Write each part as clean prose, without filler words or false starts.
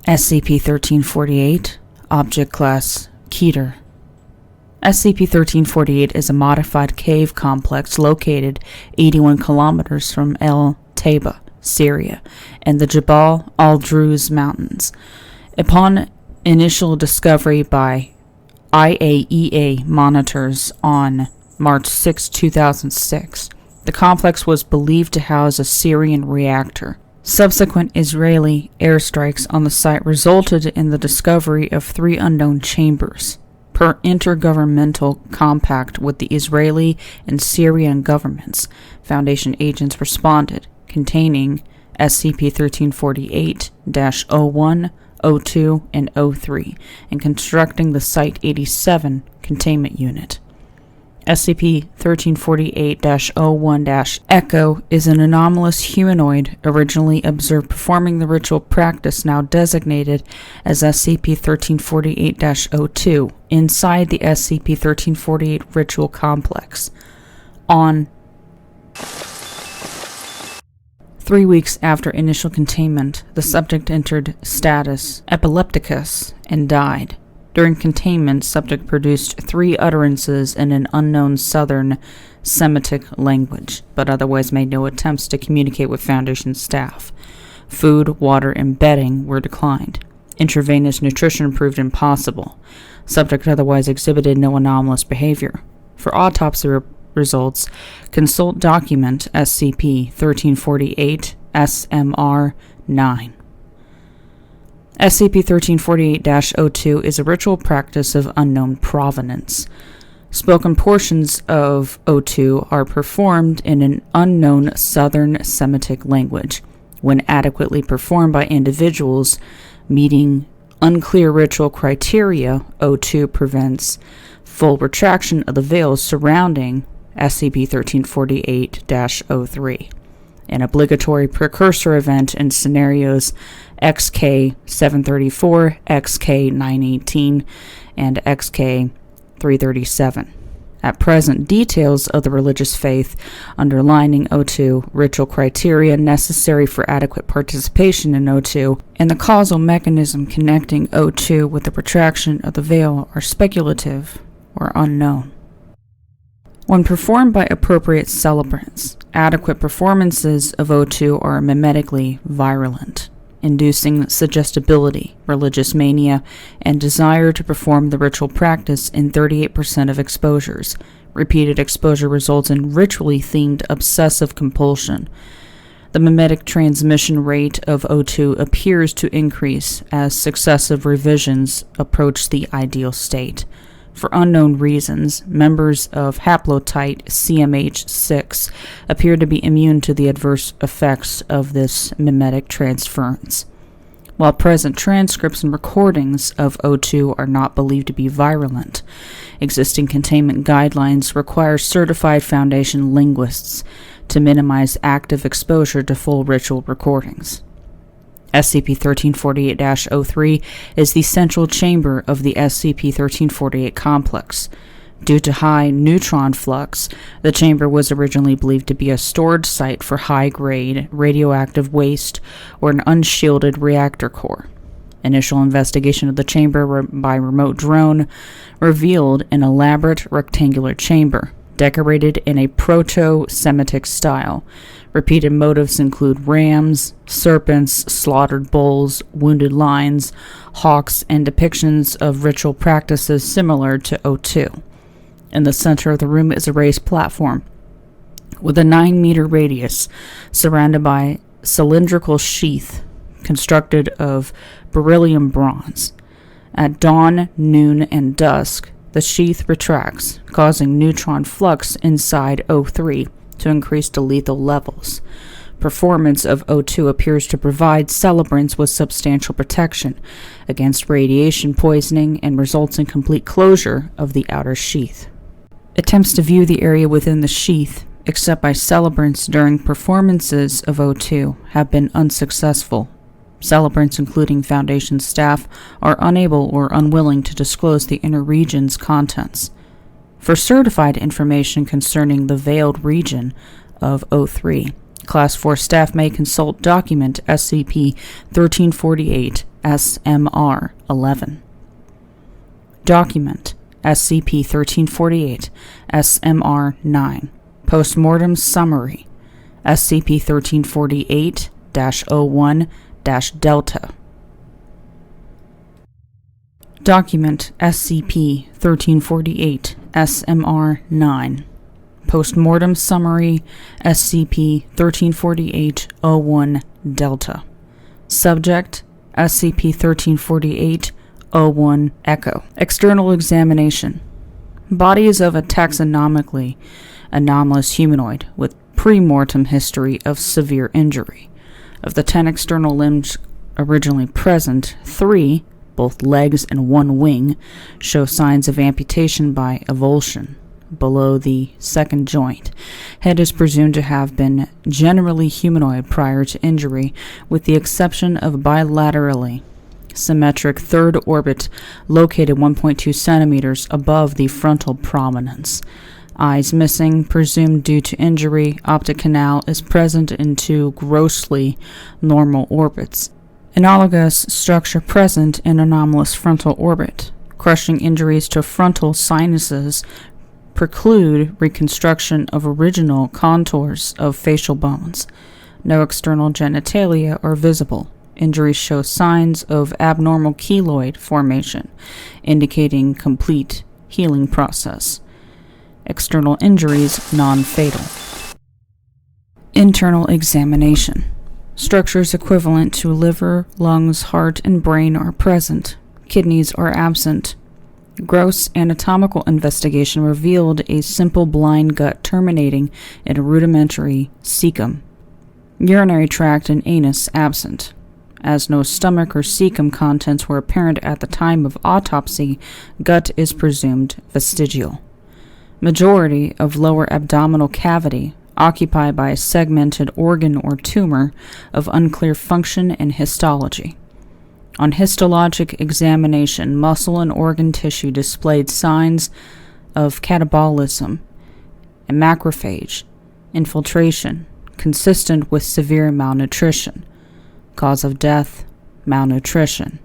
SCP-1348, Object Class Keter. SCP-1348 is a modified cave complex located 81 kilometers from El Taiba, Syria, and the Jabal al-Druze Mountains. Upon initial discovery by IAEA monitors on March 6, 2006, the complex was believed to house a Syrian reactor. Subsequent Israeli airstrikes on the site resulted in the discovery of 3 unknown chambers. Per intergovernmental compact with the Israeli and Syrian governments, Foundation agents responded, containing SCP-1348-01, 02, and 03, and constructing the Site-87 containment unit. SCP-1348-01-Echo is an anomalous humanoid originally observed performing the ritual practice now designated as SCP-1348-02 inside the SCP-1348 ritual complex. On 3 weeks after initial containment, the subject entered status epilepticus and died. During containment, subject produced 3 utterances in an unknown Southern Semitic language, but otherwise made no attempts to communicate with Foundation staff. Food, water, and bedding were declined. Intravenous nutrition proved impossible. Subject otherwise exhibited no anomalous behavior. For autopsy results, consult document SCP-1348 SMR-9. SCP-1348-02 is a ritual practice of unknown provenance. Spoken portions of 02 are performed in an unknown Southern Semitic language. When adequately performed by individuals meeting unclear ritual criteria, 02 prevents full retraction of the veils surrounding SCP-1348-03. An obligatory precursor event in scenarios XK-734, XK-918, and XK-337. At present, details of the religious faith underlining 02, ritual criteria necessary for adequate participation in 02, and the causal mechanism connecting 02 with the retraction of the veil are speculative or unknown. When performed by appropriate celebrants, adequate performances of 02 are mimetically virulent, inducing suggestibility, religious mania, and desire to perform the ritual practice in 38% of exposures. Repeated exposure results in ritually themed obsessive compulsion. The mimetic transmission rate of 02 appears to increase as successive revisions approach the ideal state. For unknown reasons, members of haplotype CMH6 appear to be immune to the adverse effects of this mimetic transference. While present transcripts and recordings of 02 are not believed to be virulent, existing containment guidelines require certified Foundation linguists to minimize active exposure to full ritual recordings. SCP-1348-03 is the central chamber of the SCP-1348 complex. Due to high neutron flux, the chamber was originally believed to be a storage site for high-grade radioactive waste or an unshielded reactor core. Initial investigation of the chamber by remote drone revealed an elaborate rectangular chamber, decorated in a proto-Semitic style. Repeated motifs include rams, serpents, slaughtered bulls, wounded lions, hawks, and depictions of ritual practices similar to 02. In the center of the room is a raised platform with a 9-meter radius surrounded by cylindrical sheath constructed of beryllium bronze. At dawn, noon, and dusk, the sheath retracts, causing neutron flux inside 03 to increase to lethal levels. Performance of 02 appears to provide celebrants with substantial protection against radiation poisoning and results in complete closure of the outer sheath. Attempts to view the area within the sheath, except by celebrants during performances of 02, have been unsuccessful. Celebrants, including Foundation staff, are unable or unwilling to disclose the inner region's contents. For certified information concerning the veiled region of 03, Class 4 staff may consult document SCP-1348 SMR-11. Document SCP-1348 SMR-9. Postmortem Summary SCP-1348-01-Delta. Document SCP-1348 SMR-9. Postmortem Summary SCP-1348-01-Delta. Subject SCP-1348-01 Echo. External examination. Bodies of a taxonomically anomalous humanoid with pre-mortem history of severe injury. Of the 10 external limbs originally present, 3, both legs and one wing, show signs of amputation by avulsion below the second joint. Head is presumed to have been generally humanoid prior to injury, with the exception of bilaterally symmetric third orbit located 1.2 centimeters above the frontal prominence. Eyes missing, presumed due to injury. Optic canal is present in 2 grossly normal orbits. Analogous structure present in anomalous frontal orbit. Crushing injuries to frontal sinuses preclude reconstruction of original contours of facial bones. No external genitalia are visible. Injuries show signs of abnormal keloid formation, indicating complete healing process. External injuries non-fatal. Internal examination. Structures equivalent to liver, lungs, heart, and brain are present. Kidneys are absent. Gross anatomical investigation revealed a simple blind gut terminating in a rudimentary cecum. Urinary tract and anus absent. As no stomach or cecum contents were apparent at the time of autopsy, gut is presumed vestigial. Majority of lower abdominal cavity occupied by a segmented organ or tumor of unclear function and histology. On histologic examination, muscle and organ tissue displayed signs of catabolism and macrophage infiltration, consistent with severe malnutrition. Cause of death, malnutrition.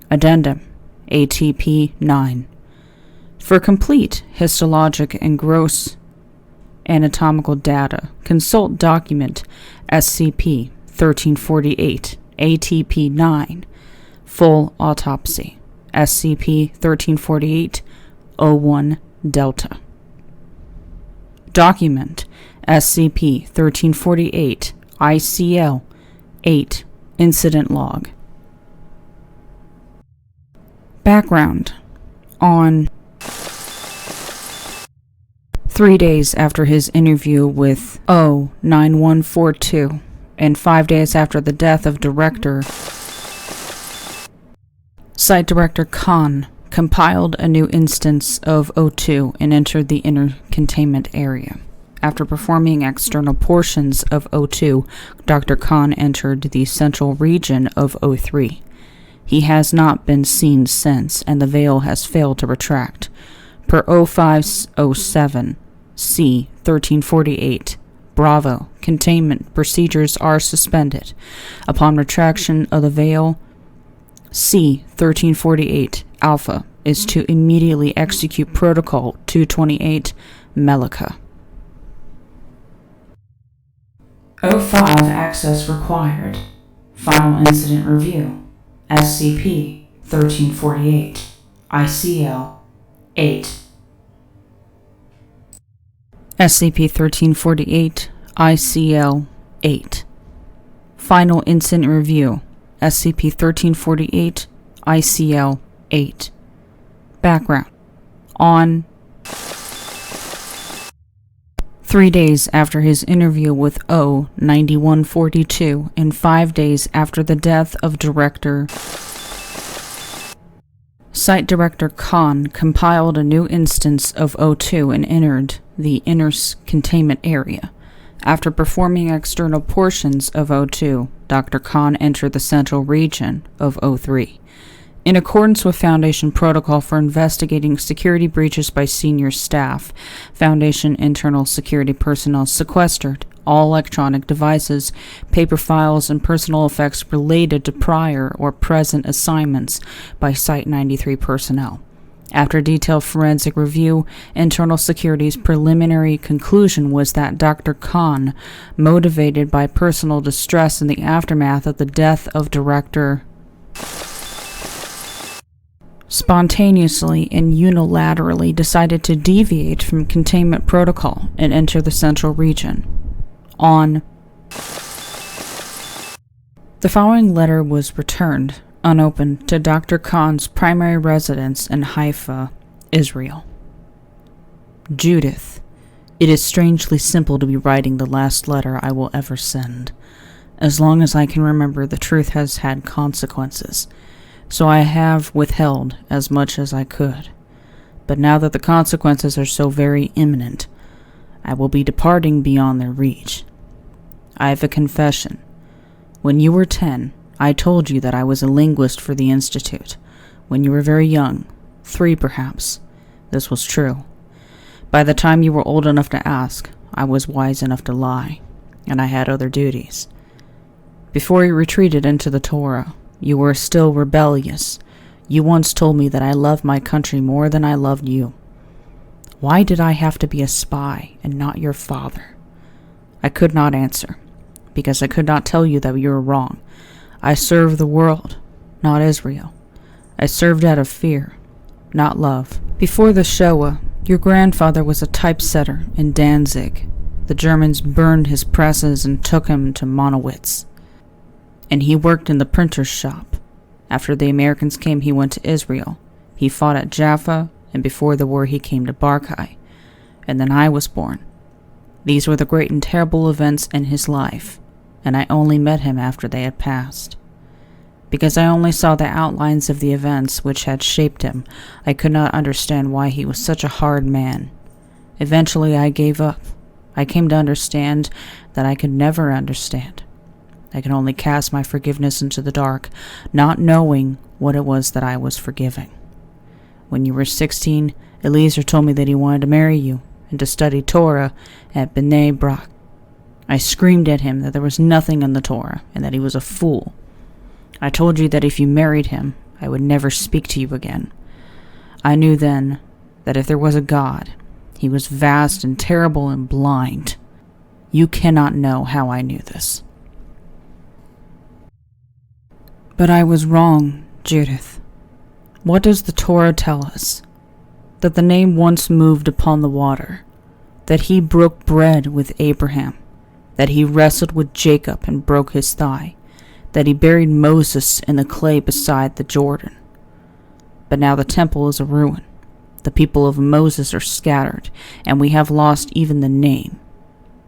Addendum, ATP 9. For complete histologic and gross anatomical data, consult document SCP-1348 ATP 9, full autopsy, SCP-1348-01 Delta. Document SCP-1348 ICL 8 Incident Log. Background. On 3 days after his interview with O9142, and 5 days after the death of Site Director Khan compiled a new instance of O2 and entered the inner containment area. After performing external portions of O2, Dr. Khan entered the central region of O3. He has not been seen since, and the veil has failed to retract. Per O507 C-1348, Bravo, containment procedures are suspended. Upon retraction of the veil, C-1348 Alpha is to immediately execute Protocol 228 Melika. O5 access required. Final incident review. SCP-1348 ICL 8. SCP-1348 ICL 8. Final incident review. SCP-1348 ICL 8. Background. On 3 days after his interview with O9142 and 5 days after the death of Site Director Khan compiled a new instance of O2 and entered the inner containment area. After performing external portions of O2, Dr. Khan entered the central region of O3. In accordance with Foundation protocol for investigating security breaches by senior staff, Foundation internal security personnel sequestered all electronic devices, paper files, and personal effects related to prior or present assignments by Site-93 personnel. After detailed forensic review, Internal Security's preliminary conclusion was that Dr. Khan, motivated by personal distress in the aftermath of the death of Director, spontaneously and unilaterally decided to deviate from containment protocol and enter the central region. The following letter was returned, unopened, to Dr. Khan's primary residence in Haifa, Israel. Judith, it is strangely simple to be writing the last letter I will ever send. As long as I can remember, the truth has had consequences, so I have withheld as much as I could. But now that the consequences are so very imminent, I will be departing beyond their reach. I have a confession. When you were 10, I told you that I was a linguist for the Institute. When you were very young, 3 perhaps, this was true. By the time you were old enough to ask, I was wise enough to lie, and I had other duties. Before you retreated into the Torah, you were still rebellious. You once told me that I loved my country more than I loved you. Why did I have to be a spy and not your father? I could not answer, because I could not tell you that you were wrong. I served the world, not Israel. I served out of fear, not love. Before the Shoah, your grandfather was a typesetter in Danzig. The Germans burned his presses and took him to Monowitz. And he worked in the printer's shop. After the Americans came, he went to Israel. He fought at Jaffa, and before the war he came to Barkai. And then I was born. These were the great and terrible events in his life, and I only met him after they had passed. Because I only saw the outlines of the events which had shaped him, I could not understand why he was such a hard man. Eventually I gave up. I came to understand that I could never understand. I could only cast my forgiveness into the dark, not knowing what it was that I was forgiving. When you were 16, Eliezer told me that he wanted to marry you and to study Torah at Bnei Brak. I screamed at him that there was nothing in the Torah and that he was a fool. I told you that if you married him, I would never speak to you again. I knew then that if there was a God, he was vast and terrible and blind. You cannot know how I knew this. But I was wrong, Judith. What does the Torah tell us? That the name once moved upon the water, that he broke bread with Abraham, that he wrestled with Jacob and broke his thigh, that he buried Moses in the clay beside the Jordan. But now the temple is a ruin. The people of Moses are scattered, and we have lost even the name.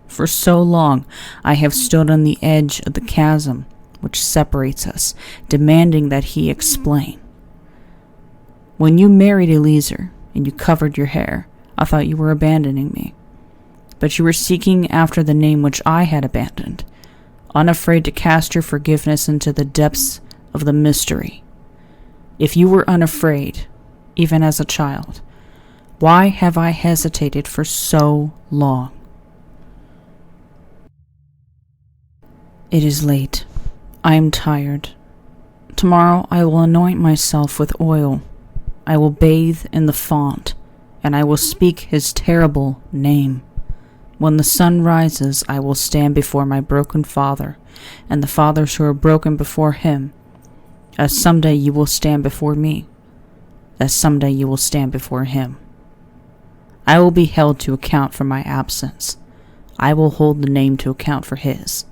For so long I have stood on the edge of the chasm which separates us, demanding that he explain. When you married Eliezer and you covered your hair, I thought you were abandoning me. But you were seeking after the name which I had abandoned, unafraid to cast your forgiveness into the depths of the mystery. If you were unafraid, even as a child, why have I hesitated for so long? It is late. I am tired. Tomorrow I will anoint myself with oil. I will bathe in the font, and I will speak his terrible name. When the sun rises, I will stand before my broken father, and the fathers who are broken before him, as someday you will stand before me, as someday you will stand before him. I will be held to account for my absence. I will hold the name to account for his,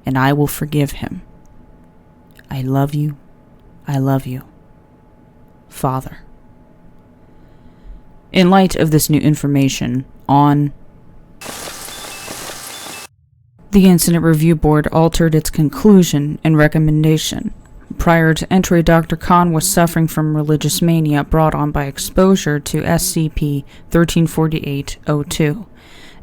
and I will forgive him. I love you. I love you. Father. In light of this new information, the Incident Review Board altered its conclusion and recommendation. Prior to entry, Dr. Khan was suffering from religious mania brought on by exposure to SCP-1348-02.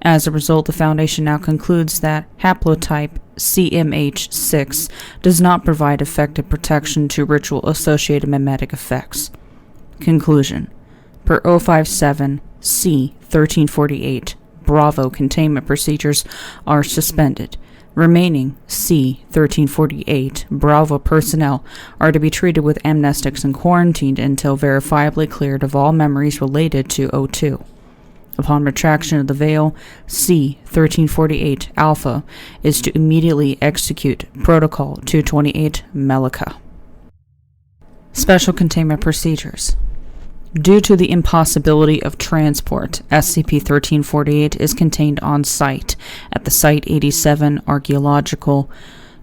As a result, the Foundation now concludes that haplotype CMH6 does not provide effective protection to ritual-associated mimetic effects. Conclusion. Per 057 C-1348 Bravo containment procedures are suspended. Remaining C-1348 Bravo personnel are to be treated with amnestics and quarantined until verifiably cleared of all memories related to O2. Upon retraction of the veil, C-1348 Alpha is to immediately execute Protocol 228 Melica. Special Containment Procedures. Due to the impossibility of transport, SCP-1348 is contained on site at the Site-87 Archaeological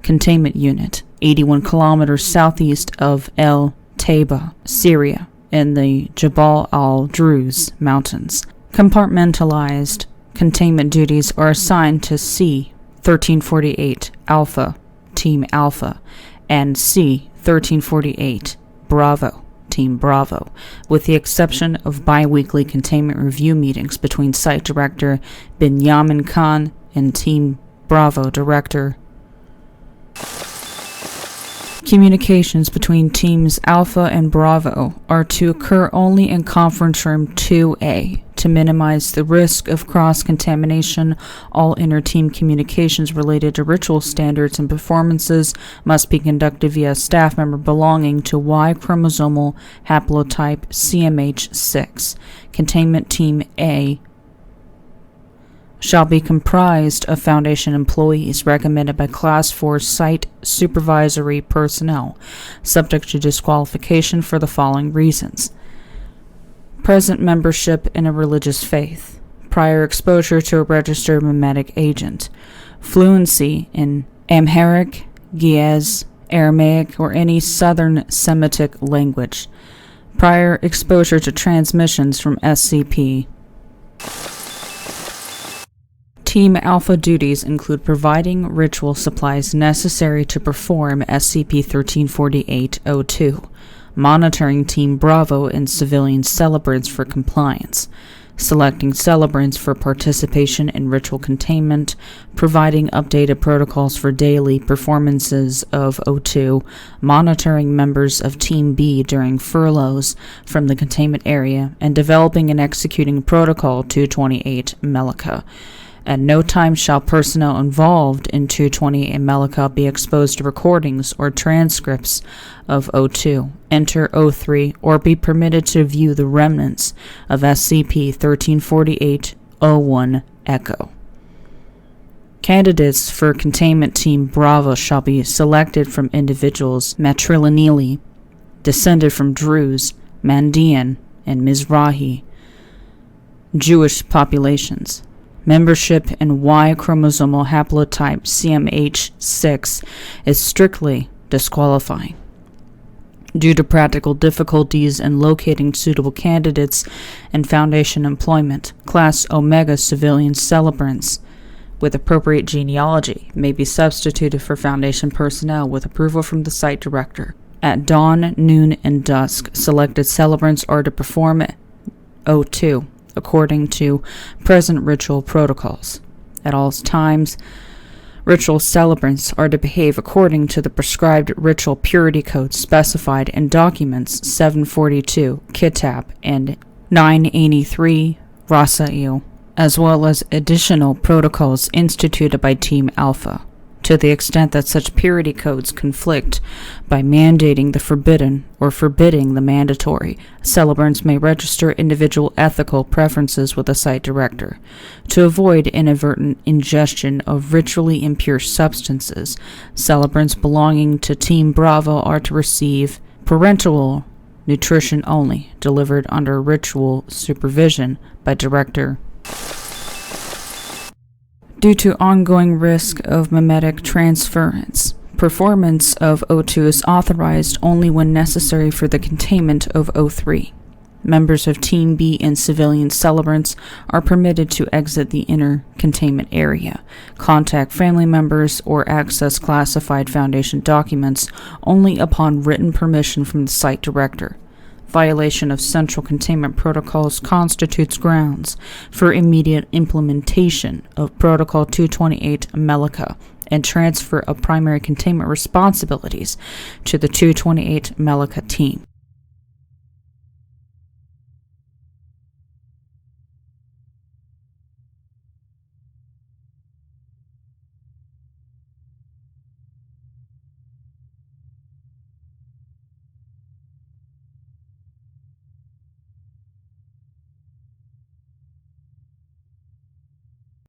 Containment Unit, 81 kilometers southeast of El Taiba, Syria, in the Jabal al-Druze Mountains. Compartmentalized containment duties are assigned to C-1348 Alpha, Team Alpha, and C-1348 Bravo, Team Bravo, with the exception of bi-weekly containment review meetings between Site Director Binyamin Khan and Team Bravo Director. Communications between Teams Alpha and Bravo are to occur only in Conference Room 2A. To minimize the risk of cross-contamination, all inter-team communications related to ritual standards and performances must be conducted via a staff member belonging to Y chromosomal haplotype CMH6. Containment Team A shall be comprised of Foundation employees recommended by Class 4 Site Supervisory Personnel, subject to disqualification for the following reasons: present membership in a religious faith, prior exposure to a registered memetic agent, fluency in Amharic, Ge'ez, Aramaic, or any Southern Semitic language, prior exposure to transmissions from SCP. Team Alpha duties include providing ritual supplies necessary to perform SCP-1348-02, monitoring Team Bravo and civilian celebrants for compliance, selecting celebrants for participation in ritual containment, providing updated protocols for daily performances of O2, monitoring members of Team B during furloughs from the containment area, and developing and executing Protocol 228 Melica. At no time shall personnel involved in 228 Melica be exposed to recordings or transcripts of O2, enter O3, or be permitted to view the remnants of SCP-1348-01 Echo. Candidates for Containment Team Bravo shall be selected from individuals matrilineally descended from Druze, Mandean, and Mizrahi Jewish populations. Membership in Y chromosomal haplotype CMH6 is strictly disqualifying. Due to practical difficulties in locating suitable candidates and Foundation employment, Class Omega civilian celebrants with appropriate genealogy may be substituted for Foundation personnel with approval from the Site Director. At dawn, noon, and dusk, selected celebrants are to perform O2 according to present ritual protocols. At all times, ritual celebrants are to behave according to the prescribed ritual purity codes specified in Documents 742 Kitab and 983 Rasail, as well as additional protocols instituted by Team Alpha. To the extent that such purity codes conflict by mandating the forbidden or forbidding the mandatory, celebrants may register individual ethical preferences with the Site Director. To avoid inadvertent ingestion of ritually impure substances, celebrants belonging to Team Bravo are to receive parenteral nutrition only, delivered under ritual supervision by Director. Due to ongoing risk of memetic transference, performance of O2 is authorized only when necessary for the containment of O3. Members of Team B and civilian celebrants are permitted to exit the inner containment area, contact family members, or access classified Foundation documents only upon written permission from the Site Director. Violation of central containment protocols constitutes grounds for immediate implementation of Protocol 228 Melica and transfer of primary containment responsibilities to the 228 Melica team.